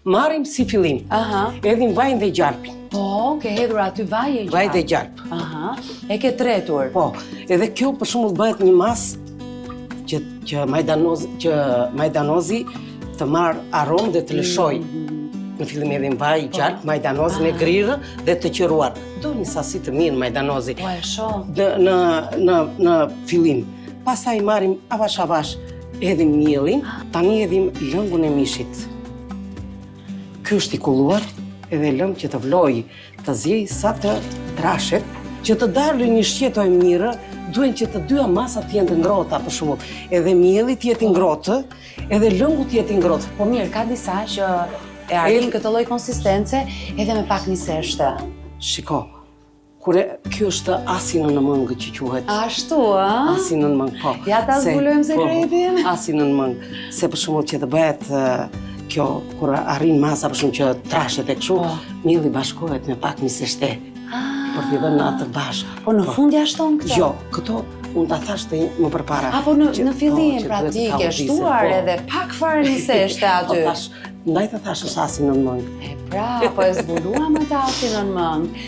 marrim si fillim. Edhim vajin dhe gjarpin. Po, ke hedhur aty vaj e gjarp. Vaj dhe gjarp. E ke tretur. Po, edhe kjo për shembull bëhet një mas që majdanozi të marrë aromë dhe të lëshoj. Në fillim edhim vaj, gjarp, majdanozin e grirë dhe të qëruar. Do një sasi të mirë majdanozi. Po e shoh. Në fillim. Pastaj marrim avash, edhim mielin, tani edhim lëngun e mishit. Ky është i kulluar, edhe lëm që të vlojë, të zjej sa të trashet, që të dalë një shqeto e mirë, duhen që të dyja masat të jenë të ngrohta për shembull. Edhe mielli të jetë i ngrohtë, edhe lëngu të jetë i ngrohtë. Po mirë, ka disa që e arrin këtë lloj konsistence edhe me pak miseshte. Shiko, kjo është asin në mëngë që quhet. Ashtu, a? Asin në mëngë, po. Ja ta zbulojmë sekretin. Asin në mëngë, se për shembull që të bëhet kjo, kur arrin masa për shembull që trashet e kështu, mielli bashkohet me pak miseshte. Për t'i dhënë atë bashkë. Po në fund ja shton këtë? Jo, këto unë ta thash të më përpara. Apo në fillim, pra ti ke shtuar edhe pak fare miseshte aty. Ndaj të thash është asin në mëngë. E pra, po e zbuluam atë asin në mëngë.